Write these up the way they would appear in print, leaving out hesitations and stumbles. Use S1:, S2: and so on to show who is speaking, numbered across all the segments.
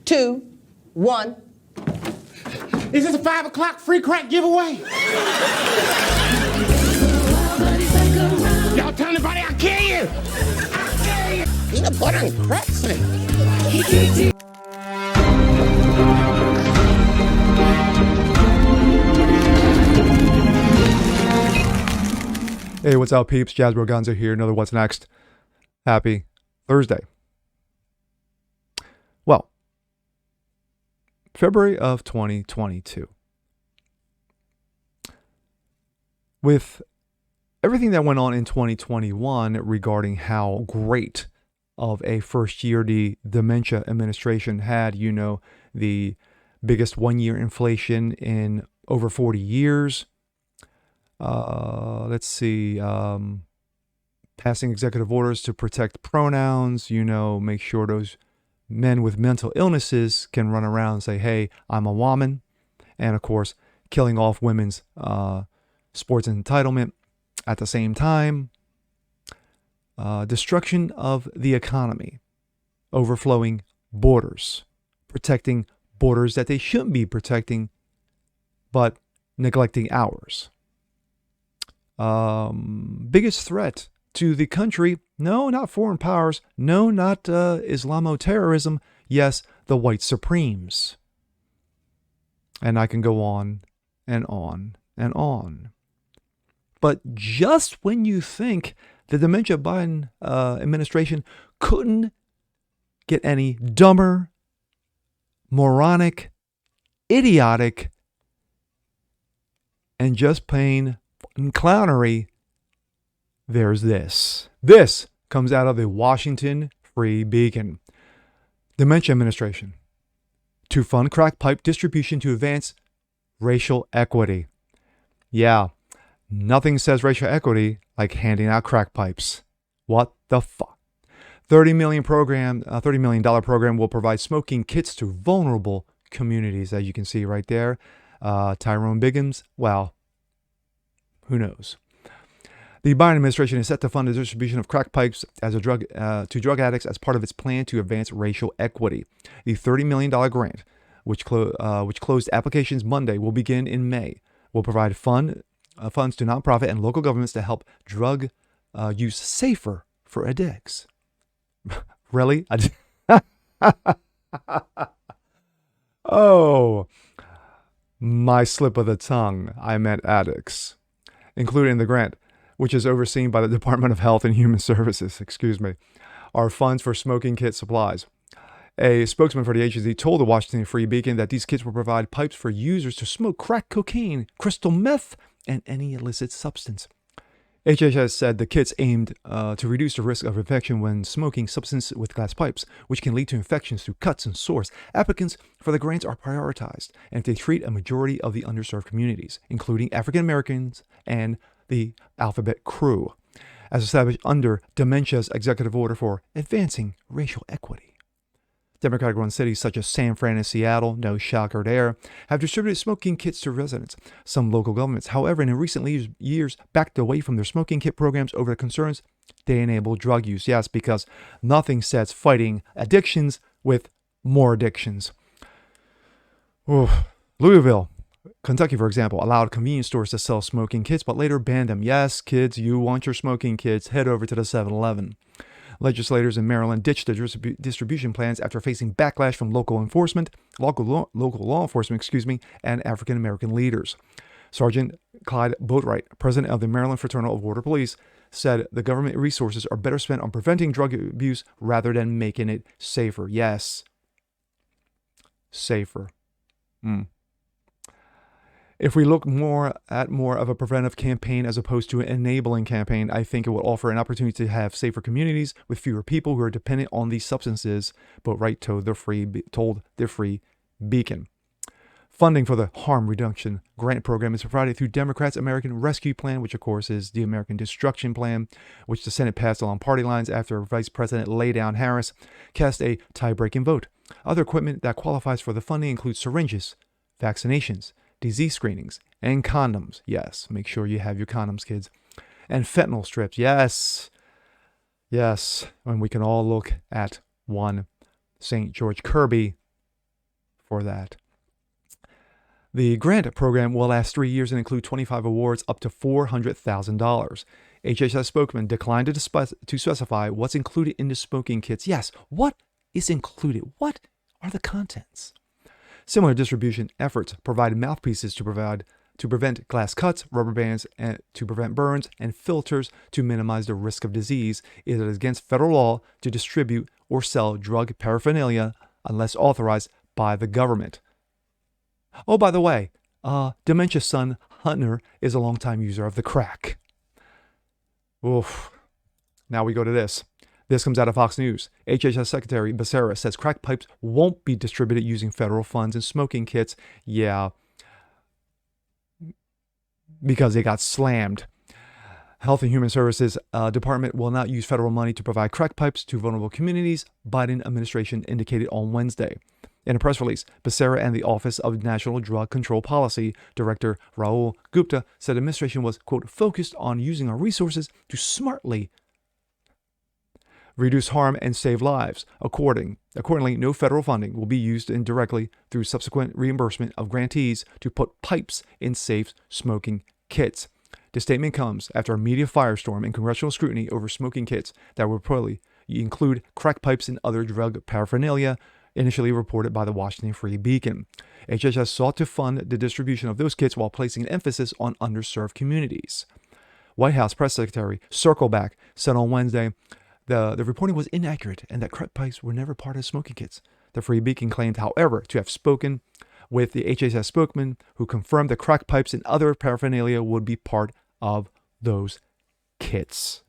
S1: 2, 1.
S2: Is this a 5 o'clock free crack giveaway? Y'all tell anybody I'll kill you! I'll kill you!
S1: Peanut butter and crack snake.
S3: Hey, what's up, peeps? Jasper Gonzo here. Another What's Next. Happy Thursday. Well, February of 2022. With everything that went on in 2021 regarding how great of a first year the Dementia administration had, you know, the biggest one-year inflation in over 40 years. Let's see, passing executive orders to protect pronouns, you know, make sure those men with mental illnesses can run around and say, hey, I'm a woman. And of course, killing off women's sports entitlement at the same time. Destruction of the economy, overflowing borders, protecting borders that they shouldn't be protecting, but neglecting ours. Biggest threat to the country, no, not foreign powers, no, not Islamo-terrorism, yes, the white supremes. And I can go on and on and on. But just when you think the Dementia Biden administration couldn't get any dumber, moronic, idiotic, and just plain clownery, there's this. This comes out of the Washington Free Beacon. Dementia Administration to fund crack pipe distribution to advance racial equity. Yeah, nothing says racial equity like handing out crack pipes. What the fuck? $30 million program will provide smoking kits to vulnerable communities, as you can see right there. Tyrone Biggums, well, who knows? The Biden administration is set to fund the distribution of crack pipes as a drug to drug addicts as part of its plan to advance racial equity. The $30 million grant, which closed applications Monday, will begin in May. Will provide funds to nonprofit and local governments to help drug use safer for addicts. Really? Oh, my slip of the tongue. I meant addicts. Included in the grant, which is overseen by the Department of Health and Human Services, are funds for smoking kit supplies. A spokesman for the agency told the Washington Free Beacon that these kits will provide pipes for users to smoke crack cocaine, crystal meth, and any illicit substance. HHS said the kits aimed to reduce the risk of infection when smoking substance with glass pipes, which can lead to infections through cuts and sores. Applicants for the grants are prioritized, and they treat a majority of the underserved communities, including African Americans and the Alphabet Crew, as established under Dementia's executive order for advancing racial equity. Democratic-run cities such as San Fran and Seattle, no shocker there, have distributed smoking kits to residents. Some local governments, however, in recent years backed away from their smoking kit programs over the concerns they enable drug use. Yes, because nothing sets fighting addictions with more addictions. Louisville, Kentucky, for example, allowed convenience stores to sell smoking kits, but later banned them. Yes, kids, you want your smoking kits, head over to the 7-Eleven. Legislators in Maryland ditched their distribution plans after facing backlash from local law enforcement, and African American leaders. Sergeant Clyde Boatwright, president of the Maryland Fraternal of Border Police, said the government resources are better spent on preventing drug abuse rather than making it safer. Yes, safer. If we look more of a preventive campaign as opposed to an enabling campaign, I think it will offer an opportunity to have safer communities with fewer people who are dependent on these substances, Boatwright told the Free Beacon. Funding for the harm reduction grant program is provided through Democrats' American Rescue Plan, which of course is the American Destruction Plan, which the Senate passed along party lines after Vice President Laydown Harris cast a tie-breaking vote. Other equipment that qualifies for the funding includes syringes, vaccinations, disease screenings, and condoms. Yes, make sure you have your condoms, kids. And fentanyl strips. Yes. And we can all look at one St. George Kirby for that. The grant program will last 3 years and include 25 awards up to $400,000. HHS spokesman declined to specify what's included in the smoking kits. Yes, what is included? What are the contents? Similar distribution efforts provide mouthpieces to prevent glass cuts, rubber bands to prevent burns, and filters to minimize the risk of disease. It is against federal law to distribute or sell drug paraphernalia unless authorized by the government. Oh, by the way, Dementia's son, Hunter, is a longtime user of the crack. Oof. Now we go to this. This comes out of Fox News. HHS Secretary Becerra says crack pipes won't be distributed using federal funds in smoking kits. Yeah, because they got slammed. Health and Human Services Department will not use federal money to provide crack pipes to vulnerable communities, Biden administration indicated on Wednesday. In a press release, Becerra and the Office of National Drug Control Policy Director Rahul Gupta said administration was, quote, focused on using our resources to smartly reduce harm and save lives. Accordingly, no federal funding will be used indirectly through subsequent reimbursement of grantees to put pipes in safe smoking kits. The statement comes after a media firestorm and congressional scrutiny over smoking kits that would probably include crack pipes and other drug paraphernalia, initially reported by the Washington Free Beacon. HHS sought to fund the distribution of those kits while placing an emphasis on underserved communities. White House Press Secretary Circleback said on Wednesday the reporting was inaccurate and that crack pipes were never part of smoking kits. The Free Beacon claimed, however, to have spoken with the HHS spokesman who confirmed that crack pipes and other paraphernalia would be part of those kits.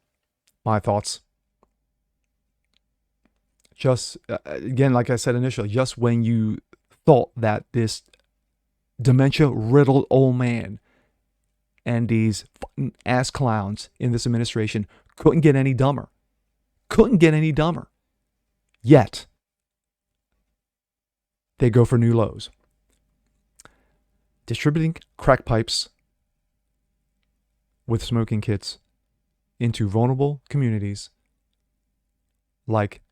S3: My thoughts. Just, again, like I said initially, just when you thought that this dementia-riddled old man and these ass clowns in this administration couldn't get any dumber. Yet, they go for new lows. Distributing crack pipes with smoking kits into vulnerable communities like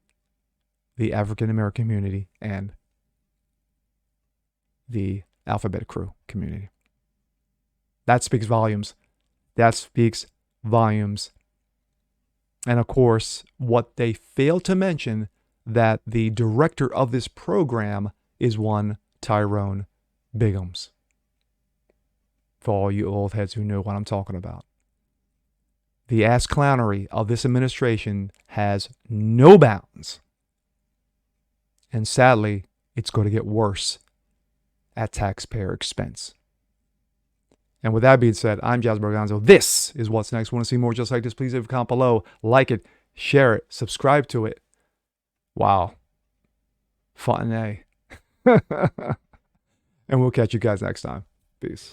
S3: the African American community and the Alphabet Crew community. That speaks volumes. And of course, what they fail to mention, that the director of this program is one Tyrone Biggums. For all you old heads who know what I'm talking about. The ass clownery of this administration has no bounds. And sadly, it's going to get worse at taxpayer expense. And with that being said, I'm Jazz Berganzo. This is What's Next. Want to see more just like this? Please leave a comment below. Like it, share it, subscribe to it. Wow. Fun, eh? And we'll catch you guys next time. Peace.